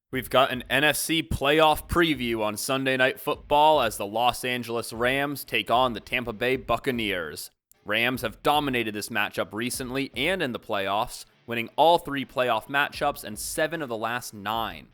We've got an NFC playoff preview on Sunday Night Football as the Los Angeles Rams take on the Tampa Bay Buccaneers. Rams have dominated this matchup recently and in the playoffs, winning all 3 playoff matchups and 7 of the last 9.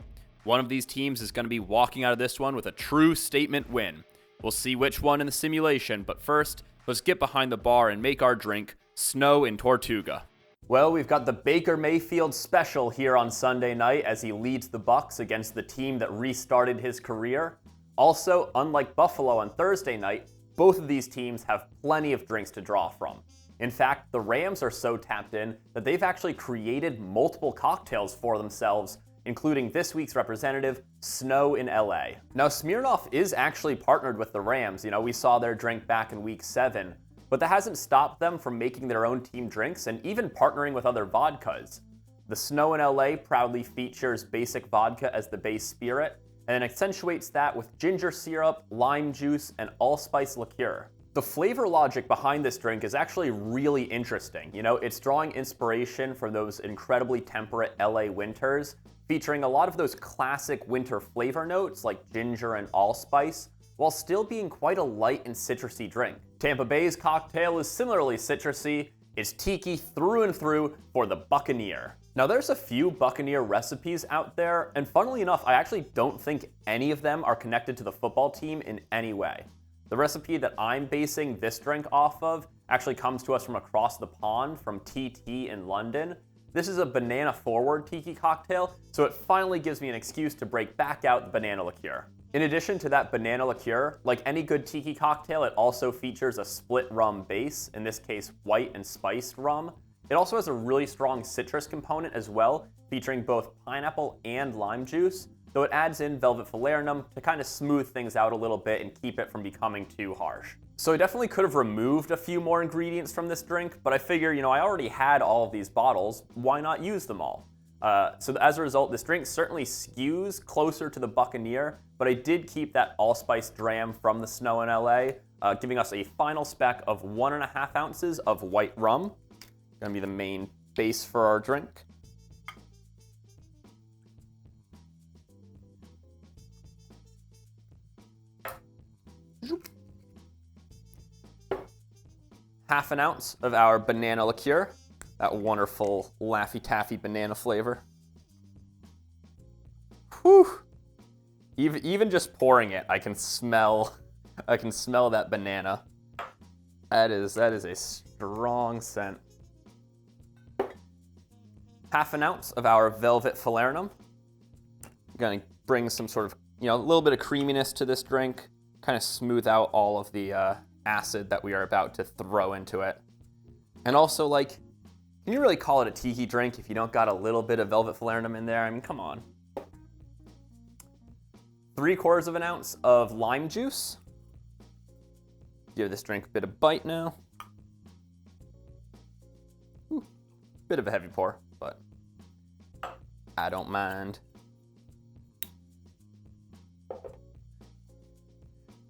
One of these teams is going to be walking out of this one with a true statement win. We'll see which one in the simulation, but first, let's get behind the bar and make our drink, Snow in Tortuga. Well, we've got the Baker Mayfield special here on Sunday night as he leads the Bucs against the team that restarted his career. Also, unlike Buffalo on Thursday night, both of these teams have plenty of drinks to draw from. In fact, the Rams are so tapped in that they've actually created multiple cocktails for themselves, including this week's representative, Snow in LA. Now, Smirnoff is actually partnered with the Rams. We saw their drink back in week 7. But that hasn't stopped them from making their own team drinks and even partnering with other vodkas. The Snow in LA proudly features basic vodka as the base spirit, and then accentuates that with ginger syrup, lime juice, and allspice liqueur. The flavor logic behind this drink is actually really interesting. It's drawing inspiration from those incredibly temperate LA winters, featuring a lot of those classic winter flavor notes like ginger and allspice, while still being quite a light and citrusy drink. Tampa Bay's cocktail is similarly citrusy. It's tiki through and through for the Buccaneer. Now, there's a few Buccaneer recipes out there, and funnily enough, I actually don't think any of them are connected to the football team in any way. The recipe that I'm basing this drink off of actually comes to us from across the pond from TT in London. This is a banana-forward tiki cocktail, so it finally gives me an excuse to break back out the banana liqueur. In addition to that banana liqueur, like any good tiki cocktail, it also features a split rum base, in this case white and spiced rum. It also has a really strong citrus component as well, featuring both pineapple and lime juice, though it adds in velvet falernum to kind of smooth things out a little bit and keep it from becoming too harsh. So I definitely could have removed a few more ingredients from this drink, but I figure, I already had all of these bottles, why not use them all? So as a result, this drink certainly skews closer to the Buccaneer, but I did keep that Allspice Dram from the Snow in LA, giving us a final spec of 1.5 ounces of white rum. Gonna be the main base for our drink. Half an ounce of our banana liqueur. That wonderful Laffy Taffy banana flavor. Whew. Even just pouring it, I can smell that banana. That is a strong scent. Half an ounce of our velvet falernum. I'm gonna bring some sort of, a little bit of creaminess to this drink, kind of smooth out all of the acid that we are about to throw into it. And also, can you really call it a tiki drink if you don't got a little bit of velvet falernum in there? I mean, come on. 3/4 of an ounce of lime juice. Give this drink a bit of bite now. Ooh, bit of a heavy pour, but I don't mind.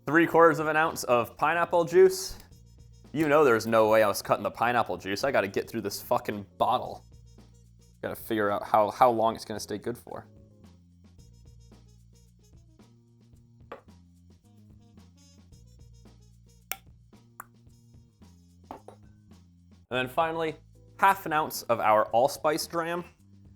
3/4 of an ounce of pineapple juice. There's no way I was cutting the pineapple juice. I gotta get through this fucking bottle. Gotta figure out how long it's gonna stay good for. And then finally, half an ounce of our Allspice Dram.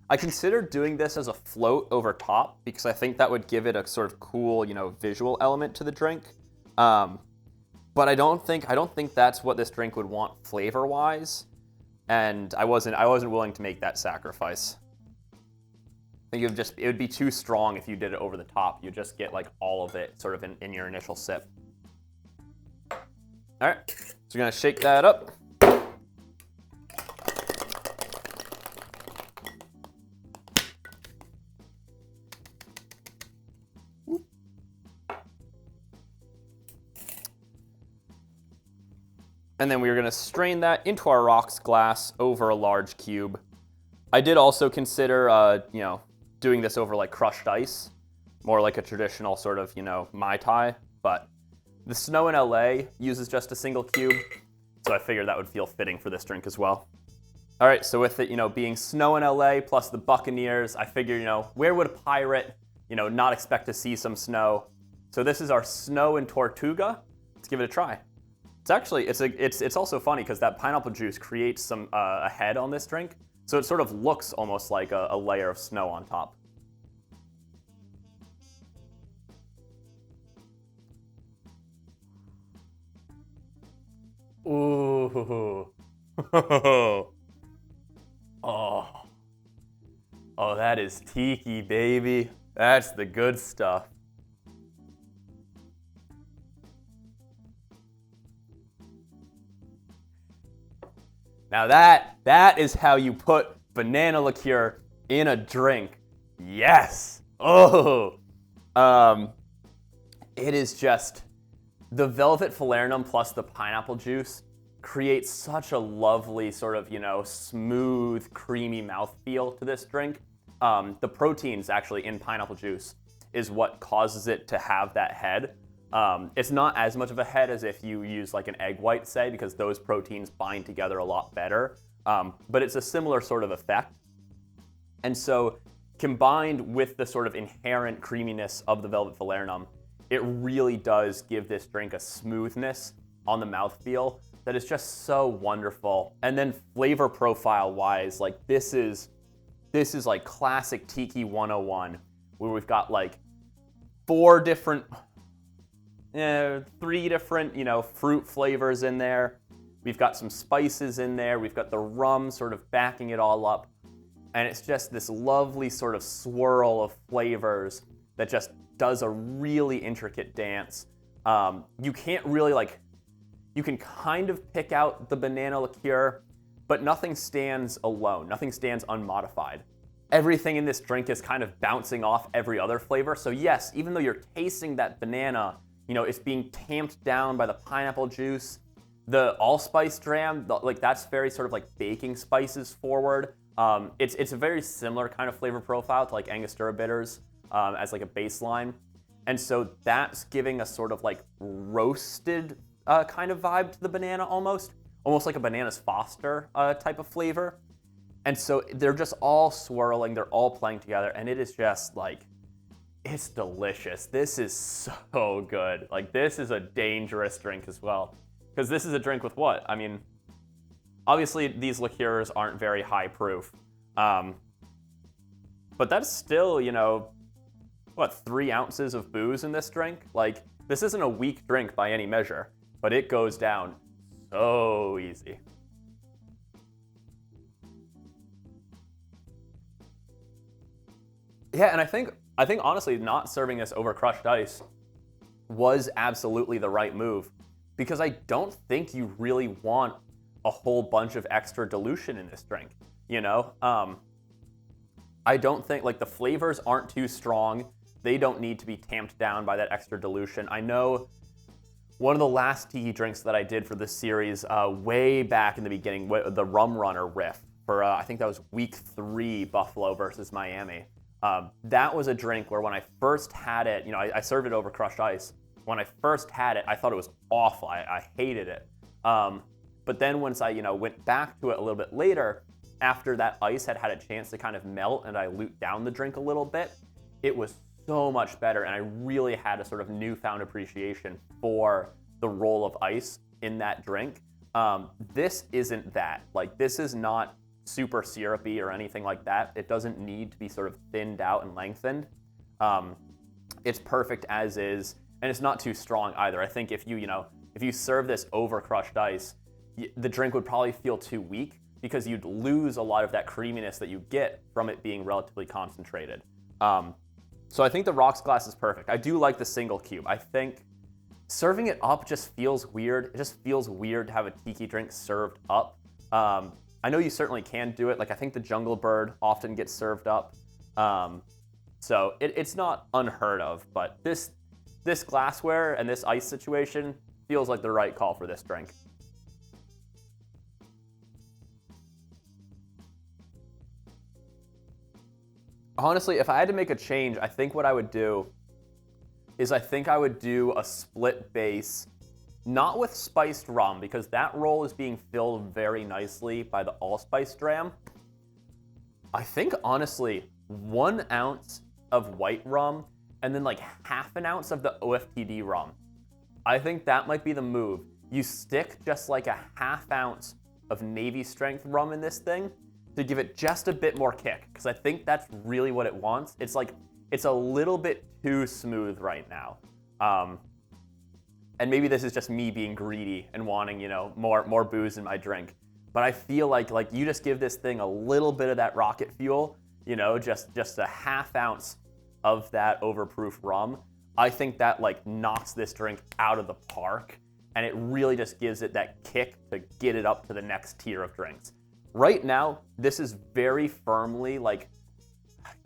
I considered doing this as a float over top because I think that would give it a sort of cool, visual element to the drink. But I don't think that's what this drink would want flavor-wise, and I wasn't willing to make that sacrifice. I think it would be too strong if you did it over the top. You just get all of it sort of in your initial sip. All right, so we're gonna shake that up. And then we are going to strain that into our rocks glass over a large cube. I did also consider, doing this over crushed ice, more like a traditional sort of, Mai Tai, but the Snow in LA uses just a single cube, so I figured that would feel fitting for this drink as well. All right, so with it, being snow in LA plus the Buccaneers, I figured, where would a pirate, not expect to see some snow? So this is our snow in Tortuga. Let's give it a try. It's actually, it's also funny because that pineapple juice creates some a head on this drink, so it sort of looks almost like a layer of snow on top. Ooh. Oh. Oh, that is tiki, baby. That's the good stuff. Now that is how you put banana liqueur in a drink. Yes. Oh. It is just the velvet falernum plus the pineapple juice creates such a lovely sort of, smooth, creamy mouthfeel to this drink. The proteins actually in pineapple juice is what causes it to have that head. It's not as much of a head as if you use like an egg white, say, because those proteins bind together a lot better. But it's a similar sort of effect. And so combined with the sort of inherent creaminess of the velvet falernum, it really does give this drink a smoothness on the mouthfeel that is just so wonderful. And then flavor profile wise, like this is like classic Tiki 101, where we've got like three different, fruit flavors in there. We've got some spices in there. We've got the rum sort of backing it all up. And it's just this lovely sort of swirl of flavors that just does a really intricate dance. You can't really you can kind of pick out the banana liqueur, but nothing stands alone. Nothing stands unmodified. Everything in this drink is kind of bouncing off every other flavor. So yes, even though you're tasting that banana, it's being tamped down by the pineapple juice. The Allspice Dram, that's very sort of like baking spices forward. It's a very similar kind of flavor profile to like Angostura bitters as like a baseline. And so that's giving a sort of like roasted kind of vibe to the banana almost like a Bananas Foster type of flavor. And so they're just all swirling, they're all playing together, and it is just like, it's delicious. This is so good. Like, this is a dangerous drink as well. Because this is a drink with what? I mean, obviously these liqueurs aren't very high proof. But that's still, 3 ounces of booze in this drink? Like, this isn't a weak drink by any measure, but it goes down so easy. Yeah, and I think honestly not serving this over crushed ice was absolutely the right move, because I don't think you really want a whole bunch of extra dilution in this drink, I don't think, the flavors aren't too strong. They don't need to be tamped down by that extra dilution. I know one of the last tiki drinks that I did for this series, way back in the beginning, the Rum Runner riff for, I think that was week 3, Buffalo versus Miami. That was a drink where when I first had it, I served it over crushed ice. When I first had it, I thought it was awful. I hated it. But then once I, went back to it a little bit later, after that ice had had a chance to kind of melt and dilute down the drink a little bit, it was so much better, and I really had a sort of newfound appreciation for the role of ice in that drink. This isn't that. This is not super syrupy or anything like that. It doesn't need to be sort of thinned out and lengthened. It's perfect as is, and it's not too strong either. I think if you serve this over crushed ice, the drink would probably feel too weak because you'd lose a lot of that creaminess that you get from it being relatively concentrated. So I think the rocks glass is perfect. I do like the single cube. I think serving it up just feels weird. It just feels weird to have a tiki drink served up. I know you certainly can do it. I think the Jungle Bird often gets served up. So it's not unheard of, but this glassware and this ice situation feels like the right call for this drink. Honestly, if I had to make a change, I think what I would do is I think I would do a split base Not with spiced rum, because that role is being filled very nicely by the Allspice Dram. I think, honestly, 1 ounce of white rum and then like half an ounce of the OFTD rum. I think that might be the move. You stick just like a half ounce of Navy strength rum in this thing to give it just a bit more kick, because I think that's really what it wants. It's like, it's a little bit too smooth right now. And maybe this is just me being greedy and wanting, you know, more booze in my drink. But I feel like you just give this thing a little bit of that rocket fuel, you know, just a half ounce of that overproof rum. I think that like knocks this drink out of the park, and it really just gives it that kick to get it up to the next tier of drinks. Right now, this is very firmly like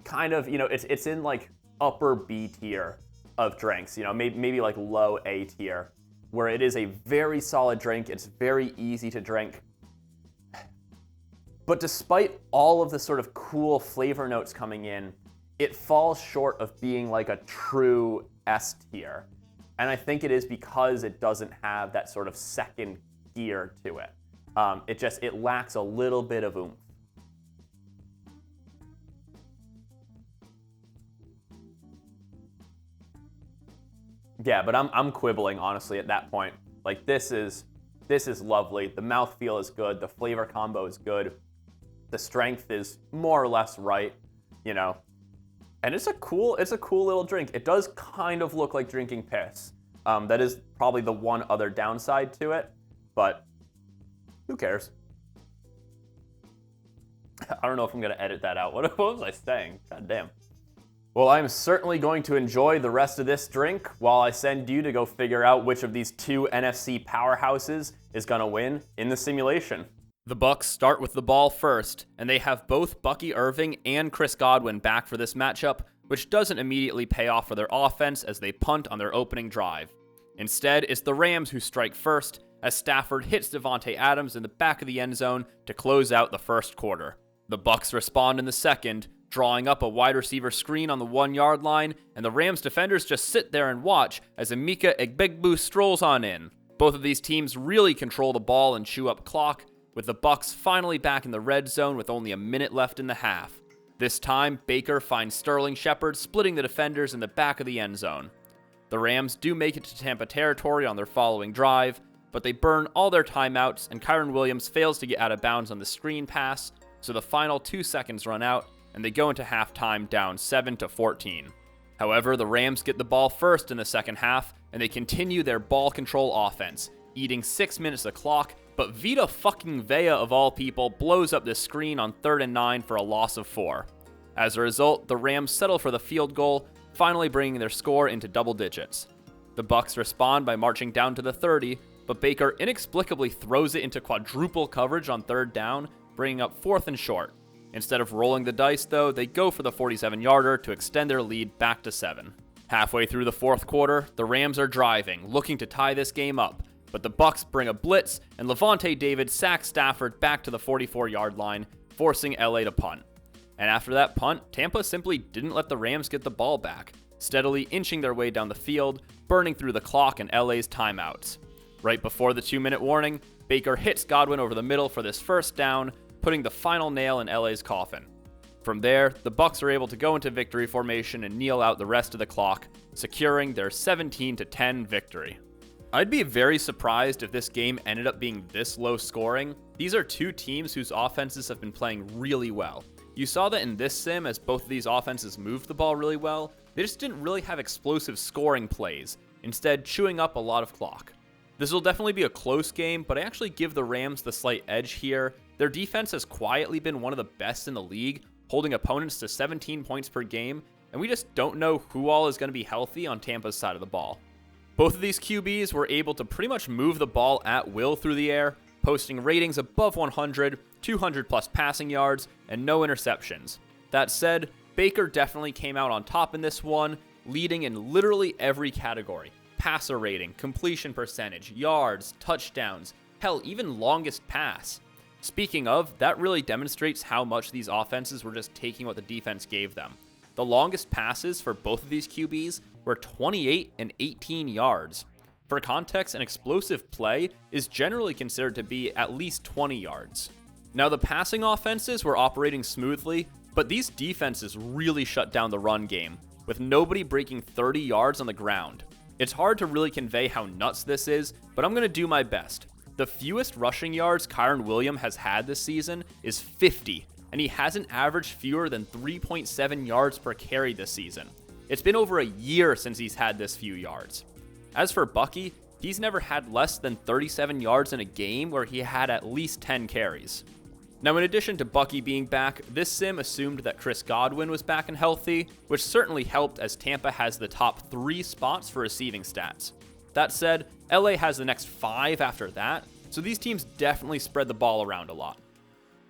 kind of, you know, it's in like upper B tier of drinks, you know, maybe like low A tier, where it is a very solid drink. It's very easy to drink. But despite all of the sort of cool flavor notes coming in, it falls short of being like a true S tier. And I think it is because it doesn't have that sort of second gear to it. It lacks a little bit of oomph. Yeah, but I'm quibbling, honestly, at that point. Like, this is lovely. The mouthfeel is good. The flavor combo is good. The strength is more or less right, you know. And it's a cool little drink. It does kind of look like drinking piss. That is probably the one other downside to it, but who cares? I don't know if I'm gonna edit that out. What was I saying? God damn. Well, I'm certainly going to enjoy the rest of this drink while I send you to go figure out which of these 2 NFC powerhouses is gonna win in the simulation. The Bucks start with the ball first, and they have both Bucky Irving and Chris Godwin back for this matchup, which doesn't immediately pay off for their offense as they punt on their opening drive. Instead, it's the Rams who strike first, as Stafford hits Davante Adams in the back of the end zone to close out the first quarter. The Bucks respond in the second, drawing up a wide receiver screen on the 1-yard line, and the Rams defenders just sit there and watch as Emeka Egbegbu strolls on in. Both of these teams really control the ball and chew up clock, with the Bucks finally back in the red zone with only a minute left in the half. This time, Baker finds Sterling Shepard splitting the defenders in the back of the end zone. The Rams do make it to Tampa territory on their following drive, but they burn all their timeouts, and Kyren Williams fails to get out of bounds on the screen pass, so the final 2 seconds run out, and they go into halftime down 7-14. However, the Rams get the ball first in the second half, and they continue their ball control offense, eating 6 minutes of clock, but Vita fucking Vea of all people blows up this screen on 3rd and 9 for a loss of 4. As a result, the Rams settle for the field goal, finally bringing their score into double digits. The Bucks respond by marching down to the 30, but Baker inexplicably throws it into quadruple coverage on 3rd down, bringing up 4th and short. Instead of rolling the dice, though, they go for the 47-yarder to extend their lead back to 7. Halfway through the 4th quarter, the Rams are driving, looking to tie this game up, but the Bucks bring a blitz, and Lavonte David sacks Stafford back to the 44-yard line, forcing LA to punt. And after that punt, Tampa simply didn't let the Rams get the ball back, steadily inching their way down the field, burning through the clock and LA's timeouts. Right before the 2-minute warning, Baker hits Godwin over the middle for this first down, putting the final nail in LA's coffin. From there, the Bucks are able to go into victory formation and kneel out the rest of the clock, securing their 17-10 victory. I'd be very surprised if this game ended up being this low scoring. These are 2 teams whose offenses have been playing really well. You saw that in this sim as both of these offenses moved the ball really well. They just didn't really have explosive scoring plays, instead chewing up a lot of clock. This will definitely be a close game, but I actually give the Rams the slight edge here. Their defense has quietly been one of the best in the league, holding opponents to 17 points per game, and we just don't know who all is going to be healthy on Tampa's side of the ball. Both of these QBs were able to pretty much move the ball at will through the air, posting ratings above 100, 200 plus passing yards, and no interceptions. That said, Baker definitely came out on top in this one, leading in literally every category. Passer rating, completion percentage, yards, touchdowns, hell, even longest pass. Speaking of, that really demonstrates how much these offenses were just taking what the defense gave them. The longest passes for both of these QBs were 28 and 18 yards. For context, an explosive play is generally considered to be at least 20 yards. Now, the passing offenses were operating smoothly, but these defenses really shut down the run game, with nobody breaking 30 yards on the ground. It's hard to really convey how nuts this is, but I'm going to do my best. The fewest rushing yards Kyren Williams has had this season is 50, and he hasn't averaged fewer than 3.7 yards per carry this season. It's been over a year since he's had this few yards. As for Bucky, he's never had less than 37 yards in a game where he had at least 10 carries. Now, in addition to Bucky being back, this sim assumed that Chris Godwin was back and healthy, which certainly helped as Tampa has the top 3 spots for receiving stats. That said, LA has the next 5 after that, so these teams definitely spread the ball around a lot.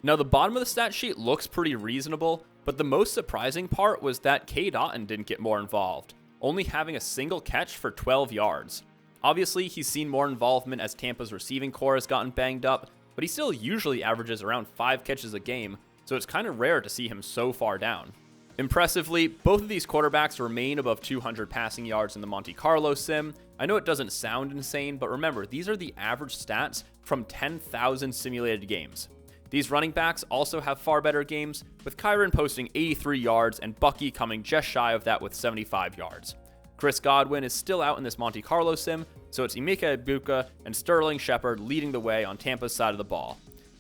Now, the bottom of the stat sheet looks pretty reasonable, but the most surprising part was that Cade Otton didn't get more involved, only having a single catch for 12 yards. Obviously, he's seen more involvement as Tampa's receiving core has gotten banged up, but he still usually averages around 5 catches a game, so it's kind of rare to see him so far down. Impressively, both of these quarterbacks remain above 200 passing yards in the Monte Carlo sim. I know it doesn't sound insane, but remember, these are the average stats from 10,000 simulated games. These running backs also have far better games, with Kyren posting 83 yards and Bucky coming just shy of that with 75 yards. Chris Godwin is still out in this Monte Carlo sim, so it's Emeka Egbuka and Sterling Shepard leading the way on Tampa's side of the ball.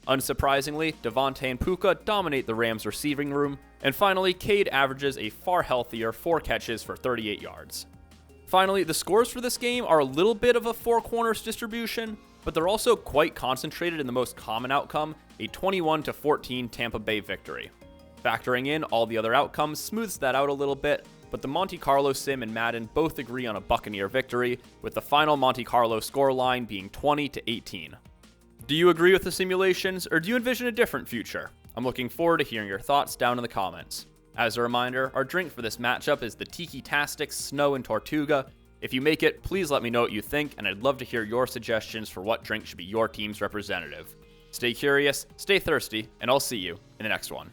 Unsurprisingly, Devontae and Puka dominate the Rams' receiving room, and finally, Cade averages a far healthier 4 catches for 38 yards. Finally, the scores for this game are a little bit of a 4 corners distribution, but they're also quite concentrated in the most common outcome, a 21-14 Tampa Bay victory. Factoring in all the other outcomes smooths that out a little bit, but the Monte Carlo sim and Madden both agree on a Buccaneer victory, with the final Monte Carlo scoreline being 20-18. Do you agree with the simulations, or do you envision a different future? I'm looking forward to hearing your thoughts down in the comments. As a reminder, our drink for this matchup is the Tiki-tastic Snow and Tortuga. If you make it, please let me know what you think, and I'd love to hear your suggestions for what drink should be your team's representative. Stay curious, stay thirsty, and I'll see you in the next one.